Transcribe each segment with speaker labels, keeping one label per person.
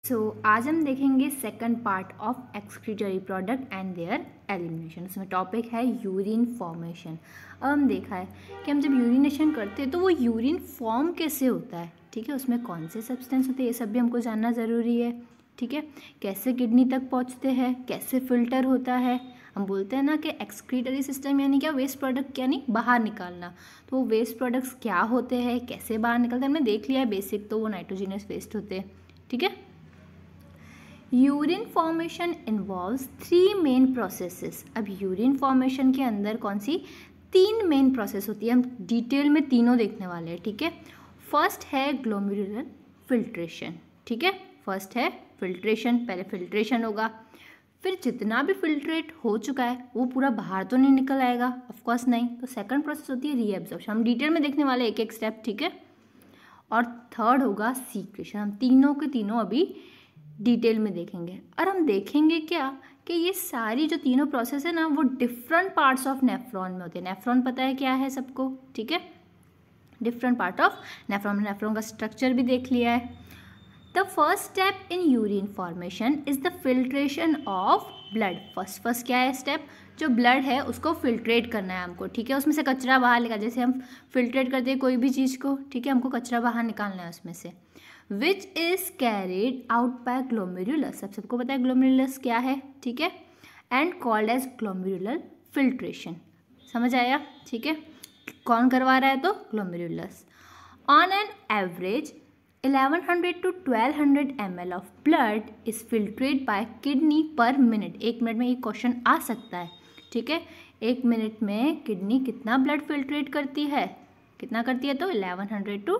Speaker 1: आज हम देखेंगे second part of excretory product and there elimination. उसमें टॉपिक है यूरिन फॉर्मेशन। अब हम देखा है कि हम जब यूरिनेशन करते हैं तो वो यूरिन फॉर्म कैसे होता है, ठीक है, उसमें कौन से सब्सटेंस होते हैं, ये सब भी हमको जानना ज़रूरी है, ठीक है। कैसे किडनी तक पहुंचते हैं, कैसे फिल्टर होता है। हम बोलते हैं ना कि एक्सक्रीटरी सिस्टम यानी क्या, वेस्ट प्रोडक्ट यानी बाहर निकालना। तो वो वेस्ट प्रोडक्ट्स क्या होते हैं, कैसे बाहर निकलते हैं, हमने देख लिया है बेसिक, तो वो नाइट्रोजिनस वेस्ट होते हैं, ठीक है। Urine formation involves 3 main processes. अब यूरिन फॉर्मेशन के अंदर कौन सी 3 मेन प्रोसेस होती है, हम डिटेल में तीनों देखने वाले हैं, ठीक है। फर्स्ट है ग्लोमेरुलर फिल्ट्रेशन, ठीक है। फर्स्ट है फिल्ट्रेशन, पहले फिल्ट्रेशन होगा, फिर जितना भी फिल्ट्रेट हो चुका है वो पूरा बाहर तो नहीं निकल आएगा, ऑफ कोर्स नहीं। तो सेकंड प्रोसेस होती है रीएब्जॉर्प्शन, हम डिटेल में देखने वाले एक एक स्टेप, ठीक है। और थर्ड होगा सीक्रेशन, हम तीनों के तीनों अभी डिटेल में देखेंगे। और हम देखेंगे क्या कि ये सारी जो तीनों प्रोसेस है ना वो डिफरेंट पार्ट्स ऑफ नेफ्रॉन में होते हैं। नेफ्रॉन पता है क्या है सबको, ठीक है। Different part of nephron, nephron का स्ट्रक्चर भी देख लिया है। The first step in urine formation is the filtration of blood. First क्या है स्टेप, जो ब्लड है उसको फिल्ट्रेट करना है हमको, ठीक है। उसमें से कचरा बाहर निकाल, जैसे हम फिल्ट्रेट करते हैं कोई भी चीज़ को, ठीक है, हमको कचरा बाहर निकालना है उसमें से, which is carried out by glomerulus. सबको पता है ग्लोमेरुलस क्या है, ठीक है, and called as glomerular filtration. समझ आया, ठीक है। कौन करवा रहा है, तो ग्लोमेरुलस। On an average 1100 to 1200 ml of blood is filtrate by kidney per minute. 1 minute में ये क्वेश्चन आ सकता है, ठीक है। 1 मिनट में किडनी कितना ब्लड फिल्ट्रेट करती है, कितना करती है, तो 1100 to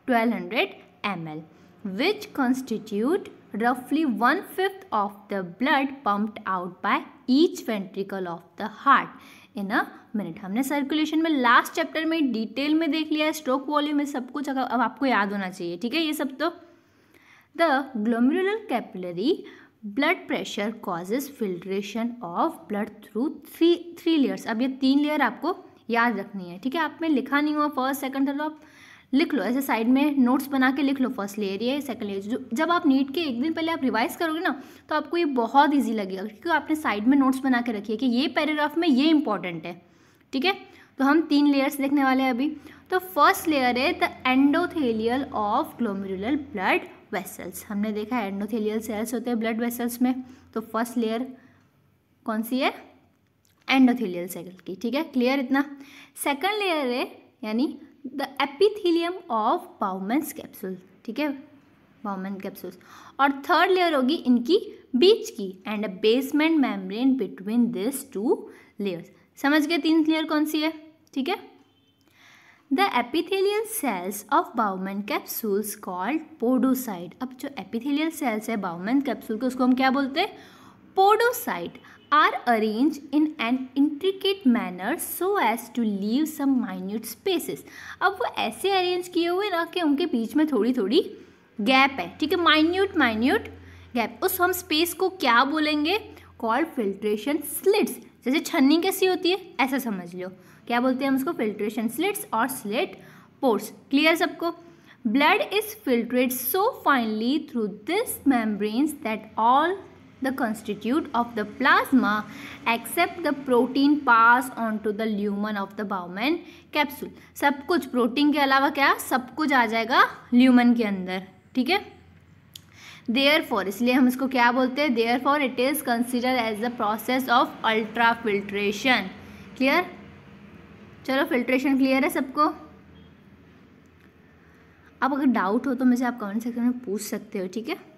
Speaker 1: 1200 ml, which constitute roughly 1/5 of the blood pumped out by each ventricle of the heart in a minute। हमने सर्कुलेशन में लास्ट चैप्टर में डिटेल में देख लिया है, स्ट्रोक वॉल्यूम में सब कुछ अब आपको याद होना चाहिए, ठीक है। ये सब तो the glomerular capillary blood pressure causes filtration of blood through three layers. अब ये 3 लेयर आपको याद रखनी है, ठीक है। आप में लिखा नहीं हुआ फर्स्ट सेकंड थर्ड, आप लिख लो ऐसे साइड में नोट्स बना के लिख लो, फर्स्ट लेयर ये, सेकंड लेयर। जब आप नीट के एक दिन पहले आप रिवाइज करोगे ना तो आपको ये बहुत इजी लगेगा, क्योंकि आपने साइड में नोट्स बना के रखी है कि ये पैराग्राफ में ये इंपॉर्टेंट है, ठीक है। तो हम 3 लेयर्स देखने वाले हैं अभी। तो फर्स्ट लेयर है the endothelial of glomerular blood vessels. हमने देखा है एंडोथेलियल सेल्स होते हैं ब्लड वेसल्स में, तो फर्स्ट लेयर कौन सी है, एंडोथेलियल सेल की, ठीक है, क्लियर इतना। सेकंड लेयर है यानी द एपिथेलियम ऑफ बाउमन्स कैप्सूल, ठीक है, बाउमन कैप्सूल्स। और थर्ड लेयर होगी इनकी बीच की, and a basement membrane between this 2 layers. समझ गए 3 लेयर कौन सी है, ठीक है। The epithelial cells of Bowman capsules called podocyte. अब जो एपिथेलियल सेल्स है बाउमन कैप्सूल के, उसको हम क्या बोलते हैं, podocyte, are arranged in an intricate manner so as to leave some minute spaces। अब वो ऐसे अरेंज किए हुए ना कि उनके बीच में थोड़ी थोड़ी गैप है, ठीक है, माइन्यूट गैप। उस हम स्पेस को क्या बोलेंगे, कॉल्ड फिल्ट्रेशन स्लिट्स। जैसे छन्नी कैसी होती है ऐसा समझ लो, क्या बोलते हैं हम उसको, फिल्ट्रेशन स्लिट्स और स्लिट पोर्स। क्लियर सबको। Blood is filtrate so finally through this membranes that all the constitute of the plasma except the protein pass on to the lumen of the Bowman capsule। सब कुछ protein के अलावा क्या सब कुछ आ जाएगा lumen के अंदर, ठीक है। Therefore, इसलिए हम इसको क्या बोलते हैं, Therefore it is considered as the process of ultra filtration। Clear, चलो फिल्ट्रेशन क्लियर है सबको। अब अगर डाउट हो तो मुझे आप कमेंट सेक्शन में पूछ सकते हो, ठीक है।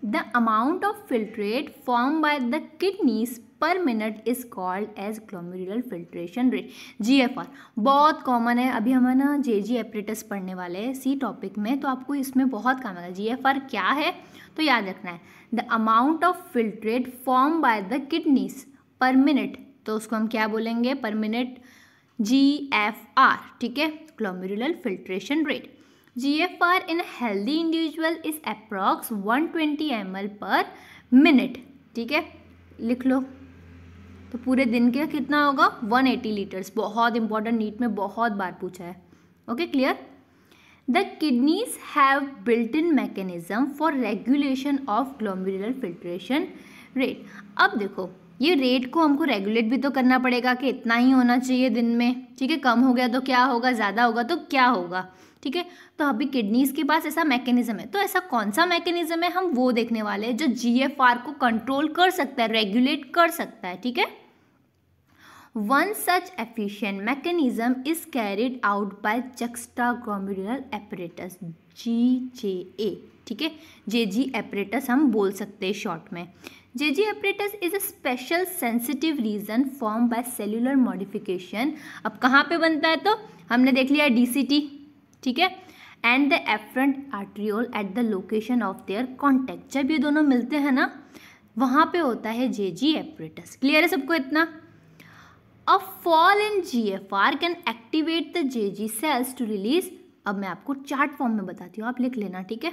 Speaker 1: The amount of filtrate formed by the kidneys per minute is called as glomerular filtration rate, GFR। बहुत कॉमन है, अभी हम ना JG एपरेटस पढ़ने वाले हैं सी टॉपिक में, तो आपको इसमें बहुत काम आएगा। GFR क्या है तो याद रखना है, the amount of filtrate form by the kidneys पर मिनट, तो उसको हम क्या बोलेंगे, पर मिनट, GFR, ठीक है, glomerular filtration rate. GFR in a healthy individual is approx 120 ml per minute, ठीक है, लिख लो। तो पूरे दिन के कितना होगा, 180 लीटर्स। बहुत इंपॉर्टेंट, नीट में बहुत बार पूछा है, okay clear. The kidneys have built in mechanism for regulation of glomerular filtration rate. अब देखो ये रेट को हमको रेगुलेट भी तो करना पड़ेगा कि इतना ही होना चाहिए दिन में, ठीक है। कम हो गया तो क्या होगा, ज़्यादा होगा तो क्या होगा, ठीक है। तो अभी किडनीज के पास ऐसा मैकेनिज्म है, तो ऐसा कौन सा मैकेनिज्म है हम वो देखने वाले हैं जो जीएफआर को कंट्रोल कर सकता है, रेगुलेट कर सकता है, ठीक है। One such efficient mechanism is carried out by juxtaglomerular apparatus GJA, ठीक है। JG apparatus हम बोल सकते हैं शॉर्ट में। JG apparatus is a special sensitive region formed by cellular modification। अब कहाँ पे बनता है तो हमने देख लिया DCT, ठीक है। And the afferent arteriole at the location of their contact, जब ये दोनों मिलते हैं ना वहाँ पे होता है JG apparatus। क्लियर है सबको इतना? A fall in GFR can activate the JG cells to release। अब मैं आपको चार्ट फॉर्म में बताती हूँ, आप लिख लेना, ठीक है।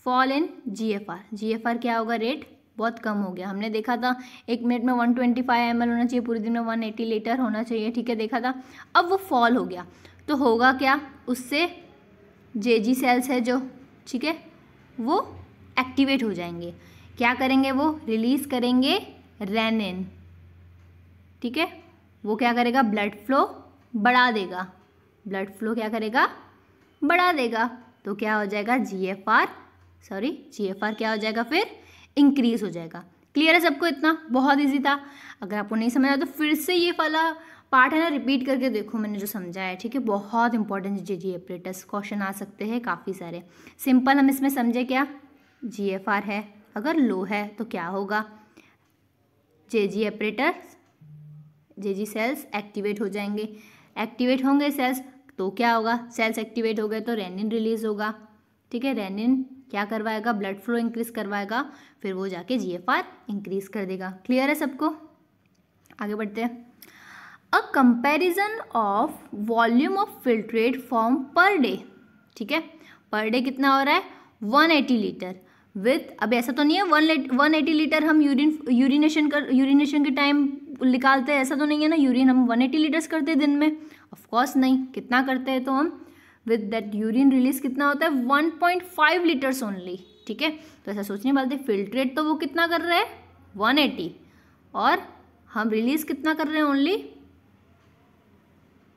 Speaker 1: फॉल इन GFR क्या होगा, रेट बहुत कम हो गया। हमने देखा था 1 मिनट में 125 ml होना चाहिए, पूरे दिन में 180 लीटर होना चाहिए, ठीक है, देखा था। अब वो फॉल हो गया तो होगा क्या, उससे JG सेल्स है जो, ठीक है, वो एक्टिवेट हो जाएंगे। क्या करेंगे, वो रिलीज करेंगे रेनिन, ठीक है। वो क्या करेगा, ब्लड फ्लो बढ़ा देगा, ब्लड फ्लो क्या करेगा, बढ़ा देगा। तो क्या हो जाएगा, GFR क्या हो जाएगा, फिर इंक्रीज हो जाएगा। क्लियर है सबको इतना? बहुत इजी था। अगर आपको नहीं समझ आया तो फिर से ये वाला पार्ट है ना रिपीट करके देखो मैंने जो समझाया है, ठीक है। बहुत इंपॉर्टेंट JG apparatus क्वेश्चन आ सकते हैं काफ़ी सारे। सिंपल हम इसमें समझे क्या, GFR है, अगर लो है तो क्या होगा, JG apparatus JG cells activate हो जाएंगे। एक्टिवेट होंगे सेल्स तो क्या होगा, सेल्स एक्टिवेट हो गए तो रेनिन रिलीज होगा, ठीक है। रेनिन क्या करवाएगा, ब्लड फ्लो इंक्रीज करवाएगा, फिर वो जाके GFR इंक्रीज कर देगा। क्लियर है सबको? आगे बढ़ते हैं। A comparison of volume of filtrate form per day, ठीक है। पर डे कितना हो रहा है, 180 लीटर विथ, अब ऐसा तो नहीं है 180 लीटर हम यूरिनेशन के टाइम निकालते हैं, ऐसा तो नहीं है ना। यूरिन हम 180 लीटर्स करते हैं दिन में, ऑफ कोर्स नहीं। कितना करते हैं तो हम विद दैट यूरिन रिलीज कितना होता है, 1.5 लीटर्स ओनली, ठीक है। तो ऐसा सोचने वाले फिल्ट्रेट तो वो कितना कर रहे हैं, 180, और हम रिलीज कितना कर रहे हैं, ओनली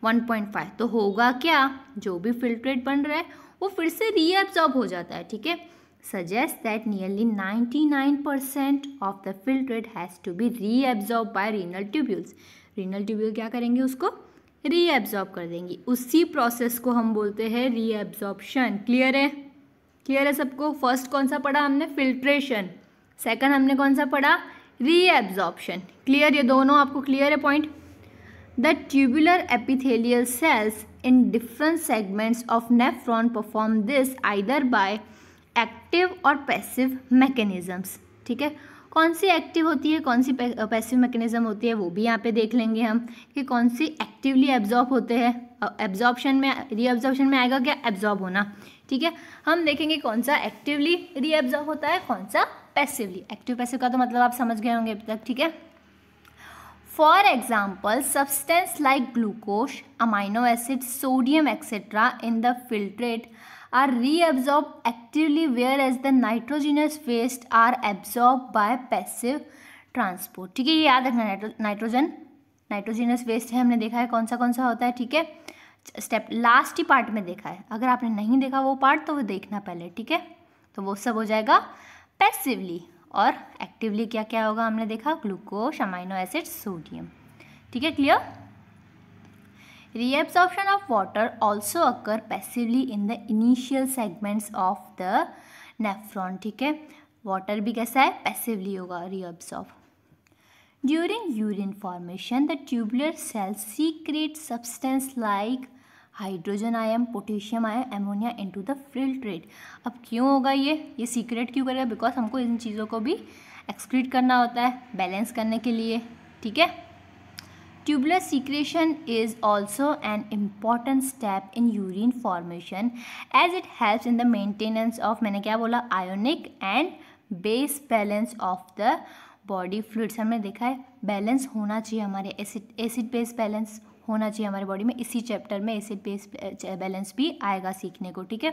Speaker 1: 1.5। तो होगा क्या, जो भी फिल्ट्रेट बन रहा है वो फिर से रीएब्जॉर्ब हो जाता है, ठीक है। Suggests that nearly 99% of the filtrate has to be reabsorbed by renal tubules। renal tubule क्या करेंगे, उसको रीएब्जॉर्ब कर देंगी। उसी प्रोसेस को हम बोलते हैं रीएब्जॉर्प्शन। क्लियर है? क्लियर है सबको? फर्स्ट कौन सा पढ़ा हमने, फिल्ट्रेशन। सेकंड हमने कौन सा पढ़ा, रीएब्जॉर्प्शन। क्लियर? ये दोनों आपको क्लियर है point? The tubular epithelial cells in different segments of nephron perform this either by active और पैसिव मैकेनिज्म्स, ठीक है। कौन सी एक्टिव होती है, कौन सी पैसिव मैकेनिज्म होती है, वो भी यहाँ पे देख लेंगे हम कि कौन सी एक्टिवली एब्जॉर्ब होते हैं। एब्जॉर्प्शन में, रीएब्जॉर्प्शन में आएगा क्या, एब्जॉर्ब होना, ठीक है। हम देखेंगे कौन सा एक्टिवली रीएब्जॉर्ब होता है, कौन सा पैसिवली। एक्टिव पैसिव का तो मतलब आप समझ गए होंगे अभी तक, ठीक है। For example substance like glucose, amino acid, sodium etcetera in the filtrate are reabsorbed actively whereas the nitrogenous waste are absorbed by passive transport, ठीक है। ये याद रखना, नाइट्रोजनस वेस्ट है, हमने देखा है कौन सा होता है, ठीक है। स्टेप लास्ट ही पार्ट में देखा है, अगर आपने नहीं देखा वो पार्ट तो वो देखना पहले, ठीक है। तो वो सब हो जाएगा पैसिवली, और एक्टिवली क्या क्या होगा हमने देखा, ग्लूकोज, अमाइनो एसिड, सोडियम, ठीक है। Clear? Reabsorption of water also occur passively in the initial segments of the nephron, ठीक है। वाटर भी कैसा है, पैसिवली होगा reabsorb। During urine formation, the tubular cells secrete substance like hydrogen ion, potassium ion, ammonia into the filtrate। अब क्यों होगा ये सीक्रेट क्यों करेगा, बिकॉज हमको इन चीज़ों को भी एक्सक्रीट करना होता है बैलेंस करने के लिए, ठीक है। Tubular secretion is also an important step in urine formation as it helps in the maintenance of, मैंने क्या बोला, ionic and base balance of the body fluids। हमने देखा है बैलेंस होना चाहिए, हमारे एसिड बेस बैलेंस होना चाहिए हमारे बॉडी में। इसी चैप्टर में एसिड बेस बैलेंस भी आएगा सीखने को, ठीक है,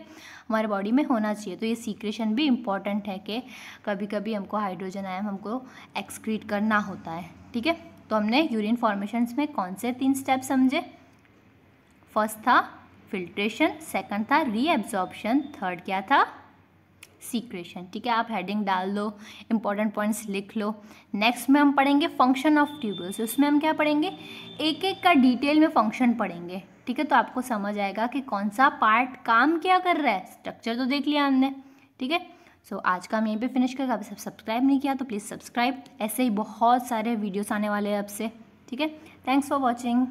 Speaker 1: हमारे बॉडी में होना चाहिए। तो ये सीक्रेशन भी इम्पॉर्टेंट है कि कभी कभी हमको हाइड्रोजन आयन हमको एक्सक्रीट करना होता है, ठीक है। तो हमने यूरिन फॉर्मेशंस में कौन से 3 स्टेप समझे? फर्स्ट था फिल्ट्रेशन, सेकंड था रीएब्जॉर्प्शन, थर्ड क्या था? सीक्रेशन, ठीक है। आप हेडिंग डाल दो, इंपॉर्टेंट पॉइंट्स लिख लो। नेक्स्ट में हम पढ़ेंगे फंक्शन ऑफ ट्यूब्यूल्स। उसमें हम क्या पढ़ेंगे? एक एक का डिटेल में फंक्शन पढ़ेंगे, ठीक है। तो आपको समझ आएगा कि कौन सा पार्ट काम क्या कर रहा है। स्ट्रक्चर तो देख लिया हमने, ठीक है। सो आज का हम यहीं पे फिनिश करेंगे। अभी सब सब्सक्राइब नहीं किया तो प्लीज़ सब्सक्राइब। ऐसे ही बहुत सारे वीडियोस आने वाले हैं आपसे, ठीक है। Thanks for watching.